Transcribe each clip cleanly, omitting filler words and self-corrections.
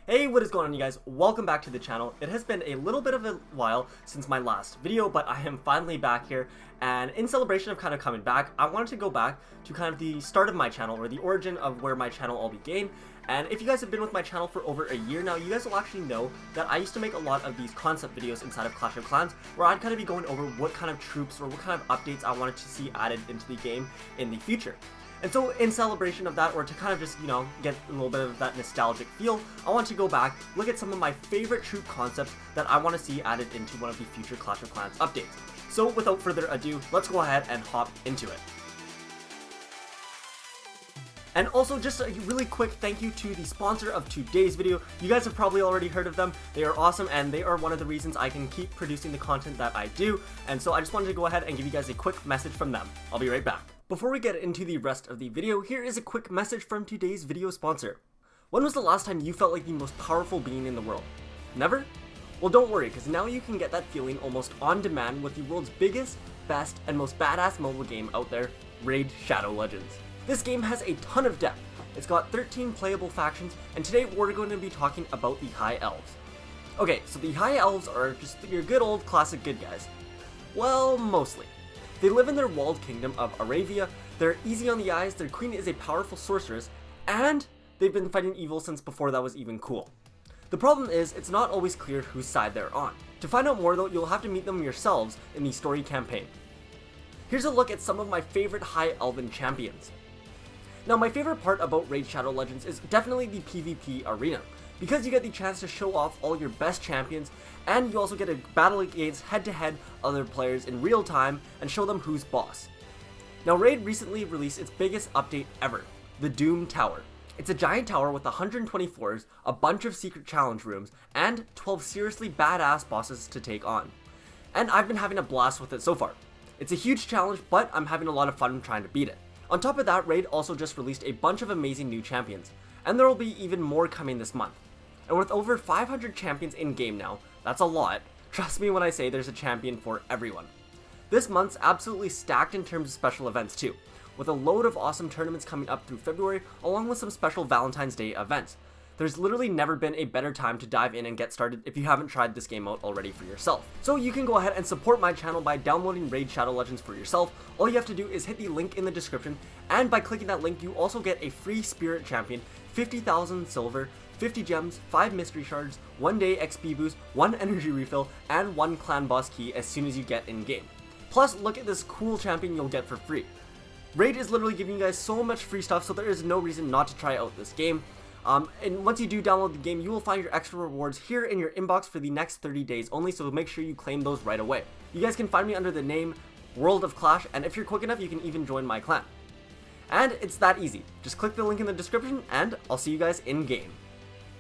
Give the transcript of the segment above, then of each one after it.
Hey, what is going on, you guys? Welcome back to the channel. It has been a little bit of a while since my last video, but I am finally back here, and in celebration of kind of coming back, I wanted to go back to kind of the start of my channel, or the origin of where my channel all began. And if you guys have been with my channel for over a year now, you guys will actually know that I used to make a lot of these concept videos inside of Clash of Clans, where I'd kind of be going over what kind of troops or what kind of updates I wanted to see added into the game in the future. And so in celebration of that, or to kind of just, get a little bit of that nostalgic feel, I want to go back, look at some of my favorite troop concepts that I want to see added into one of the future Clash of Clans updates. So without further ado, let's go ahead and hop into it. And also, just a really quick thank you to the sponsor of today's video. You guys have probably already heard of them. They are awesome, and they are one of the reasons I can keep producing the content that I do. And so I just wanted to go ahead and give you guys a quick message from them. I'll be right back. Before we get into the rest of the video, here is a quick message from today's video sponsor. When was the last time you felt like the most powerful being in the world? Never? Well, don't worry, because now you can get that feeling almost on demand with the world's biggest, best, and most badass mobile game out there, Raid Shadow Legends. This game has a ton of depth. It's got 13 playable factions, and today we're going to be talking about the High Elves. Okay, so the High Elves are just your good old classic good guys. Well, mostly. They live in their walled kingdom of Aravia, they're easy on the eyes, their queen is a powerful sorceress, and they've been fighting evil since before that was even cool. The problem is, it's not always clear whose side they're on. To find out more though, you'll have to meet them yourselves in the story campaign. Here's a look at some of my favorite High Elven champions. Now, my favorite part about Raid Shadow Legends is definitely the PvP arena, because you get the chance to show off all your best champions, and you also get to battle against head-to-head other players in real time and show them who's boss. Now, Raid recently released its biggest update ever, the Doom Tower. It's a giant tower with 120 floors, a bunch of secret challenge rooms, and 12 seriously badass bosses to take on. And I've been having a blast with it so far. It's a huge challenge, but I'm having a lot of fun trying to beat it. On top of that, Raid also just released a bunch of amazing new champions, and there will be even more coming this month. And with over 500 champions in game now, that's a lot. Trust me when I say there's a champion for everyone. This month's absolutely stacked in terms of special events too, with a load of awesome tournaments coming up through February, along with some special Valentine's Day events. There's literally never been a better time to dive in and get started if you haven't tried this game out already for yourself. So you can go ahead and support my channel by downloading Raid Shadow Legends for yourself. All you have to do is hit the link in the description, and by clicking that link you also get a free spirit champion, 50,000 silver, 50 gems, 5 mystery shards, 1 day XP boost, 1 energy refill, and 1 clan boss key as soon as you get in game. Plus, look at this cool champion you'll get for free. Raid is literally giving you guys so much free stuff, so there is no reason not to try out this game. And once you do download the game, you will find your extra rewards here in your inbox for the next 30 days only, so make sure you claim those right away. You guys can find me under the name World of Clash, and if you're quick enough, you can even join my clan. And it's that easy. Just click the link in the description, and I'll see you guys in game.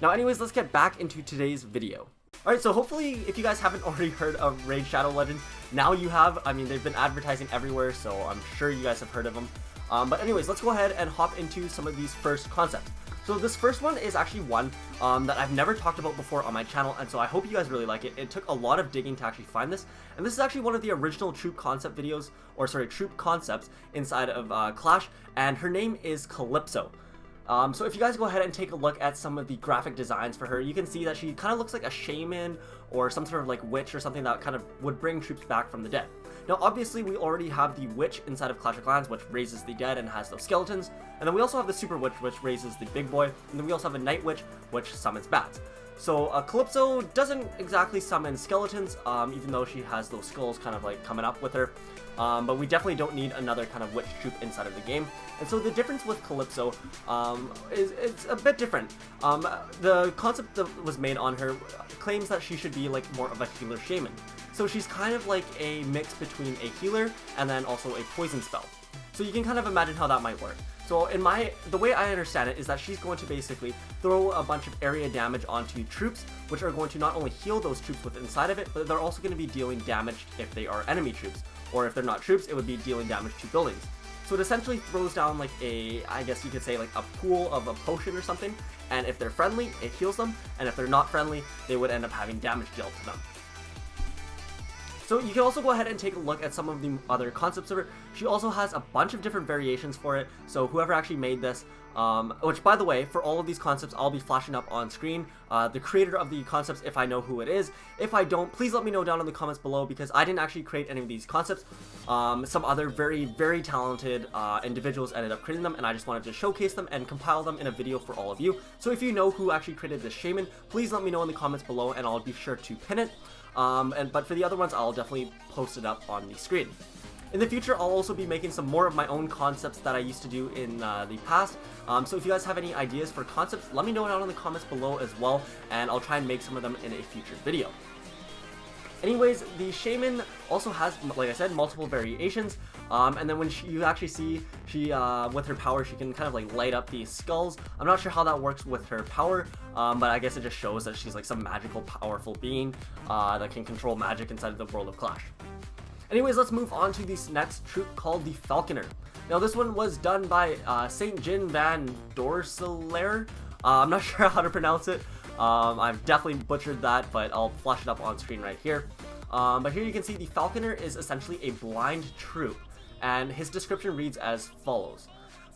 Now anyways, let's get back into today's video. Alright, so hopefully if you guys haven't already heard of Raid Shadow Legends, now you have. I mean, they've been advertising everywhere, so I'm sure you guys have heard of them. But anyways, let's go ahead and hop into some of these first concepts. So this first one is actually one that I've never talked about before on my channel, and so I hope you guys really like it. It took a lot of digging to actually find this, and this is actually one of the original troop concept videos, or sorry, troop concepts inside of Clash, and her name is Calypso. So if you guys go ahead and take a look at some of the graphic designs for her, you can see that she kind of looks like a shaman or some sort of like witch or something that kind of would bring troops back from the dead. Now obviously we already have the witch inside of Clash of Clans, which raises the dead and has those skeletons, and then we also have the super witch, which raises the big boy, and then we also have a night witch, which summons bats. So Calypso doesn't exactly summon skeletons, even though she has those skulls kind of like coming up with her. But we definitely don't need another kind of witch troop inside of the game. And so the difference with Calypso is a bit different. The concept that was made on her claims that she should be like more of a healer shaman. So she's kind of like a mix between a healer and then also a poison spell. So you can kind of imagine how that might work. So the way I understand it is that she's going to basically throw a bunch of area damage onto troops, which are going to not only heal those troops with inside of it, but they're also going to be dealing damage if they are enemy troops. Or if they're not troops, it would be dealing damage to buildings. So it essentially throws down like I guess you could say like a pool of a potion or something, and if they're friendly, it heals them, and if they're not friendly, they would end up having damage dealt to them. So you can also go ahead and take a look at some of the other concepts of it. She also has a bunch of different variations for it, so whoever actually made this, which by the way, for all of these concepts, I'll be flashing up on screen the creator of the concepts if I know who it is. If I don't, please let me know down in the comments below, because I didn't actually create any of these concepts. Some other very, very talented individuals ended up creating them, and I just wanted to showcase them and compile them in a video for all of you. So if you know who actually created this shaman, please let me know in the comments below, and I'll be sure to pin it. But for the other ones, I'll definitely post it up on the screen. In the future, I'll also be making some more of my own concepts that I used to do in the past. So if you guys have any ideas for concepts, let me know down in the comments below as well, and I'll try and make some of them in a future video. Anyways, the shaman also has, like I said, multiple variations, and then when you actually see she, with her power, she can kind of like light up these skulls. I'm not sure how that works with her power, but I guess it just shows that she's like some magical, powerful being that can control magic inside of the world of Clash. Anyways, let's move on to this next troop called the Falconer. Now this one was done by St. Jin van Dorselaer. I'm not sure how to pronounce it. I've definitely butchered that, but I'll flash it up on screen right here. But here you can see the Falconer is essentially a blind troop, and his description reads as follows.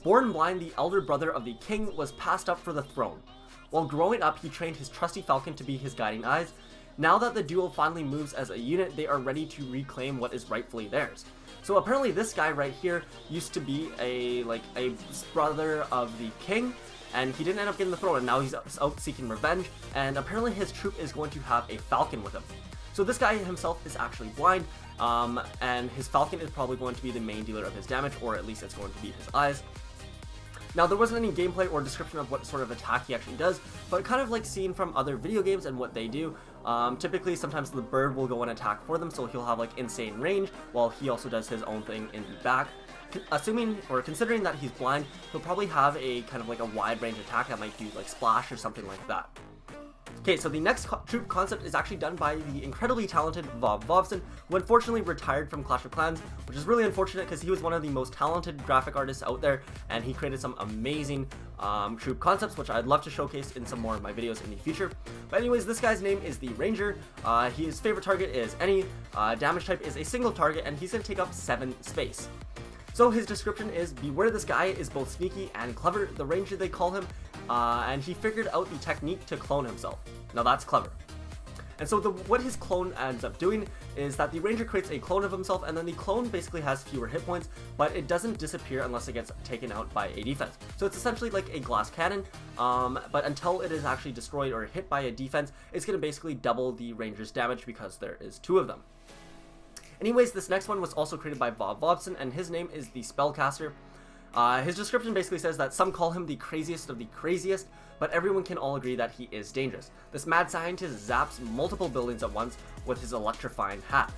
Born blind, the elder brother of the king was passed up for the throne. While growing up, he trained his trusty falcon to be his guiding eyes. Now that the duo finally moves as a unit, they are ready to reclaim what is rightfully theirs. So apparently this guy right here used to be a brother of the king, and he didn't end up getting the throne, and now he's out seeking revenge, and apparently his troop is going to have a falcon with him. So this guy himself is actually blind, and his falcon is probably going to be the main dealer of his damage, or at least it's going to be his eyes. Now, there wasn't any gameplay or description of what sort of attack he actually does, but kind of like seen from other video games and what they do. Typically, sometimes the bird will go and attack for them, so he'll have like insane range, while he also does his own thing in the back. Assuming, or considering that he's blind, he'll probably have a kind of like a wide range attack that might do like splash or something like that. Okay, so the next troop concept is actually done by the incredibly talented Vovson, who unfortunately retired from Clash of Clans, which is really unfortunate because he was one of the most talented graphic artists out there, and he created some amazing troop concepts, which I'd love to showcase in some more of my videos in the future. But anyways, this guy's name is the Ranger. His favorite target is any, damage type is a single target, and he's going to take up 7 space. So his description is, beware, this guy is both sneaky and clever, the Ranger they call him, and he figured out the technique to clone himself. Now that's clever. And so what his clone ends up doing is that the Ranger creates a clone of himself, and then the clone basically has fewer hit points, but it doesn't disappear unless it gets taken out by a defense. So it's essentially like a glass cannon, but until it is actually destroyed or hit by a defense, it's going to basically double the Ranger's damage because there is 2 of them. Anyways, this next one was also created by Vovson, and his name is the Spellcaster. His description basically says that some call him the craziest of the craziest, but everyone can all agree that he is dangerous. This mad scientist zaps multiple buildings at once with his electrifying hat.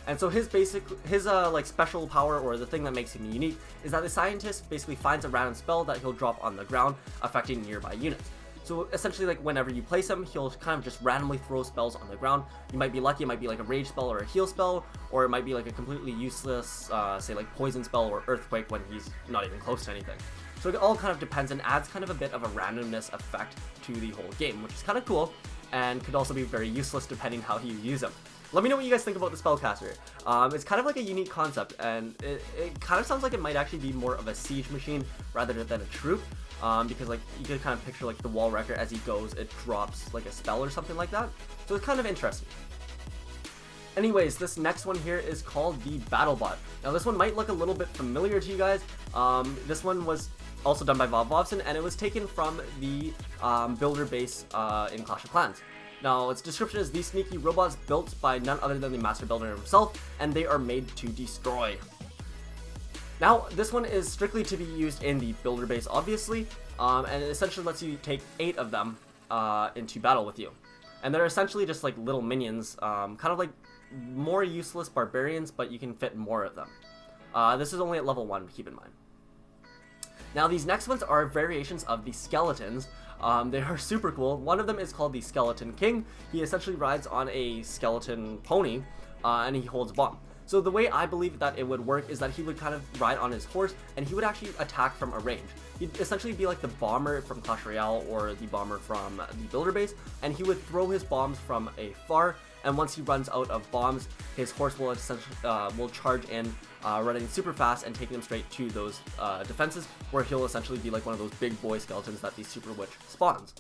And so his like special power, or the thing that makes him unique, is that the scientist basically finds a random spell that he'll drop on the ground, affecting nearby units. So essentially, like whenever you place him, he'll kind of just randomly throw spells on the ground. You might be lucky, it might be like a rage spell or a heal spell, or it might be like a completely useless, say like poison spell or earthquake when he's not even close to anything. So it all kind of depends and adds kind of a bit of a randomness effect to the whole game, which is kind of cool, and could also be very useless depending how you use him. Let me know what you guys think about the Spellcaster. It's kind of like a unique concept, and it kind of sounds like it might actually be more of a siege machine rather than a troop, because like you could kind of picture like the wall wrecker as he goes, it drops like a spell or something like that. So it's kind of interesting. Anyways, this next one here is called the Battlebot. Now this one might look a little bit familiar to you guys. This one was also done by Vovson, and it was taken from the builder base in Clash of Clans. Now, its description is these sneaky robots built by none other than the master builder himself, and they are made to destroy. Now, this one is strictly to be used in the builder base, obviously, and it essentially lets you take 8 of them into battle with you. And they're essentially just like little minions, kind of like more useless barbarians, but you can fit more of them. This is only at level 1, keep in mind. Now, these next ones are variations of the skeletons. They are super cool. One of them is called the Skeleton King. He essentially rides on a skeleton pony, and he holds a bomb. So the way I believe that it would work is that he would kind of ride on his horse, and he would actually attack from a range. He'd essentially be like the bomber from Clash Royale or the bomber from the builder base, and he would throw his bombs from afar, and once he runs out of bombs, his horse will essentially will charge in, running super fast and taking him straight to those defenses, where he'll essentially be like one of those big boy skeletons that the Super Witch spawns.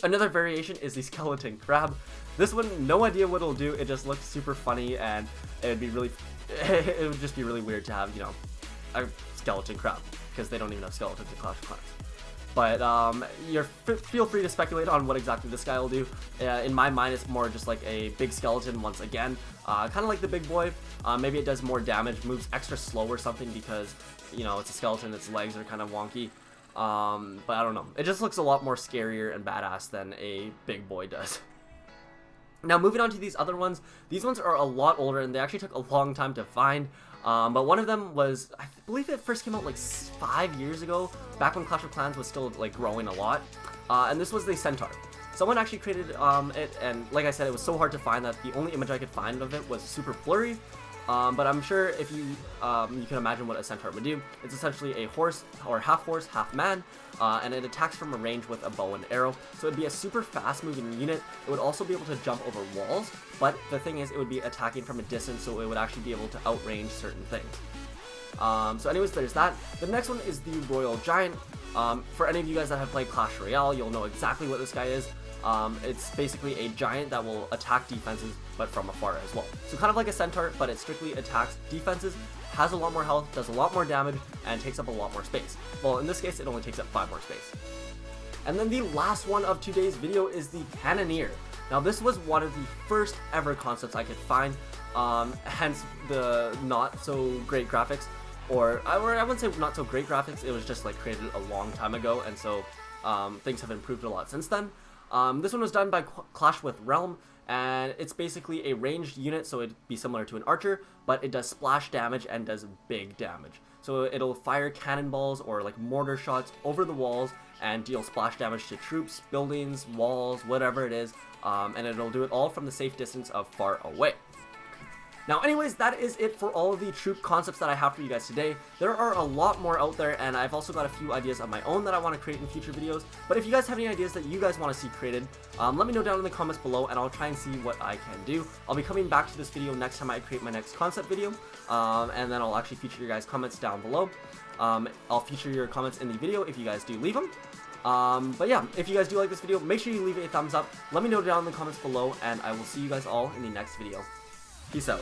Another variation is the skeleton crab. This one, no idea what it'll do. It just looks super funny, and it would be really, it would just be really weird to have, you know, a skeleton crab, because they don't even have skeletons in Clash of Clans. But feel free to speculate on what exactly this guy will do. In my mind, it's more just like a big skeleton once again, kind of like the big boy. Maybe it does more damage, moves extra slow or something, because, you know, it's a skeleton, its legs are kind of wonky. But I don't know. It just looks a lot more scarier and badass than a big boy does. Now, moving on to these other ones. These ones are a lot older, and they actually took a long time to find. But one of them was, I believe it first came out like 5 years ago, back when Clash of Clans was still like growing a lot. And this was the centaur. Someone actually created it, and like I said, it was so hard to find that the only image I could find of it was super blurry. But I'm sure if you can imagine what a centaur would do. It's essentially a horse, or half horse, half man, and it attacks from a range with a bow and arrow. So it'd be a super fast moving unit. It would also be able to jump over walls, but the thing is, it would be attacking from a distance, so it would actually be able to outrange certain things. So anyways, there's that. The next one is the Royal Giant. For any of you guys that have played Clash Royale, you'll know exactly what this guy is. It's basically a giant that will attack defenses, but from afar as well. So kind of like a centaur, but it strictly attacks defenses, has a lot more health, does a lot more damage, and takes up a lot more space. Well, in this case, it only takes up 5 more space. And then the last one of today's video is the Cannoneer. Now, this was one of the first ever concepts I could find, hence the not so great graphics, or I wouldn't say not so great graphics, it was just like created a long time ago, and so things have improved a lot since then. This one was done by Clash with Realm, and it's basically a ranged unit, so it'd be similar to an archer, but it does splash damage and does big damage. So it'll fire cannonballs or like mortar shots over the walls and deal splash damage to troops, buildings, walls, whatever it is, and it'll do it all from the safe distance of far away. Now anyways, that is it for all of the troop concepts that I have for you guys today. There are a lot more out there, and I've also got a few ideas of my own that I want to create in future videos. But if you guys have any ideas that you guys want to see created, let me know down in the comments below, and I'll try and see what I can do. I'll be coming back to this video next time I create my next concept video, and then I'll actually feature your guys' comments down below. I'll feature your comments in the video if you guys do leave them. But yeah, if you guys do like this video, make sure you leave it a thumbs up. Let me know down in the comments below, and I will see you guys all in the next video. Peace out.